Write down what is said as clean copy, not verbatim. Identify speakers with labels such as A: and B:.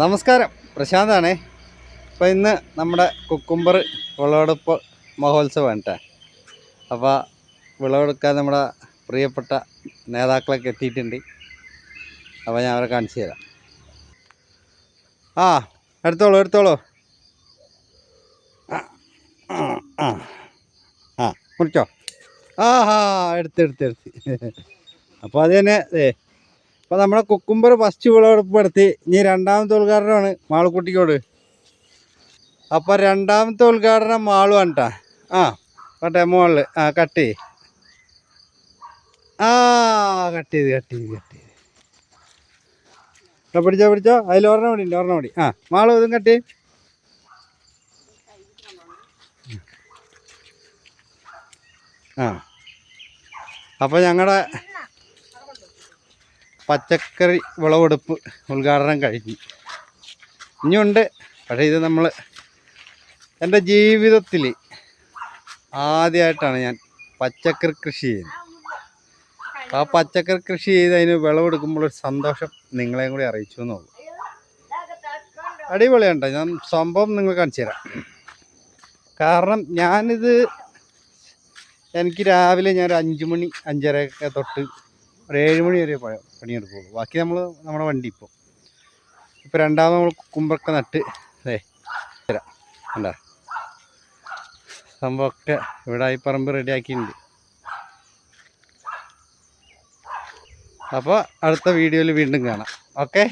A: നമസ്കാരം, പ്രശാന്താണേ. അപ്പോൾ ഇന്ന് നമ്മുടെ കുക്കുംബർ വിളവെടുപ്പ് മഹോത്സവമാണ് കേട്ടോ. അപ്പോൾ വിളവെടുക്കാൻ നമ്മുടെ പ്രിയപ്പെട്ട നേതാക്കളൊക്കെ എത്തിയിട്ടുണ്ട്. അപ്പോൾ ഞാൻ അവരെ കാണിച്ചു തരാം. എടുത്തോളൂ. കുടിച്ചോ. എടുത്ത് അപ്പോൾ അത് തന്നെ അപ്പോൾ നമ്മുടെ കുക്കുംബർ ഫസ്റ്റ് വിളവെടുപ്പ് നടത്തി. ഇനി രണ്ടാമത്തെ ഉദ്ഘാടനമാണ് മാളുക്കുട്ടിക്കോട്. അപ്പോൾ രണ്ടാമത്തെ ഉദ്ഘാടനം മാളുവാണ് കേട്ടോ. കട്ടെ മുകളിൽ കട്ട് ചെയ്ത് പിടിച്ചോ. അതിൽ ഒരെണ്ണം കൂടി മാളു ഇതും കട്ട് ചെയ്യും. അപ്പോൾ ഞങ്ങളുടെ പച്ചക്കറി വിളവെടുപ്പ് ഉദ്ഘാടനം കഴിഞ്ഞു. ഇനിയുണ്ട്. പക്ഷേ ഇത് എൻ്റെ ജീവിതത്തിൽ ആദ്യമായിട്ടാണ് ഞാൻ പച്ചക്കറി കൃഷി ചെയ്യുന്നത്. ആ പച്ചക്കറി കൃഷി ചെയ്ത് അതിന് വിളവെടുക്കുമ്പോഴൊരു സന്തോഷം നിങ്ങളെയും കൂടി അറിയിച്ചു എന്നുള്ളൂ. അടിപൊളിയുണ്ടോ? ഞാൻ സംഭവം നിങ്ങൾ കാണിച്ചു തരാം. കാരണം എനിക്ക് രാവിലെ ഞാൻ ഒരു 5 മണി 5:30 തൊട്ട് ഒരു 7 മണി വരെ പണിയെടുക്കുള്ളൂ. ബാക്കി നമ്മുടെ വണ്ടി ഇപ്പോൾ രണ്ടാമത് നമ്മൾ കുക്കുംബറൊക്കെ നട്ട് തരാം. അല്ല സംഭവമൊക്കെ ഇവിടെ ഈ പറമ്പ് റെഡിയാക്കിയിട്ടുണ്ട്. അപ്പോൾ അടുത്ത വീഡിയോയിൽ വീണ്ടും കാണാം. ഓക്കെ.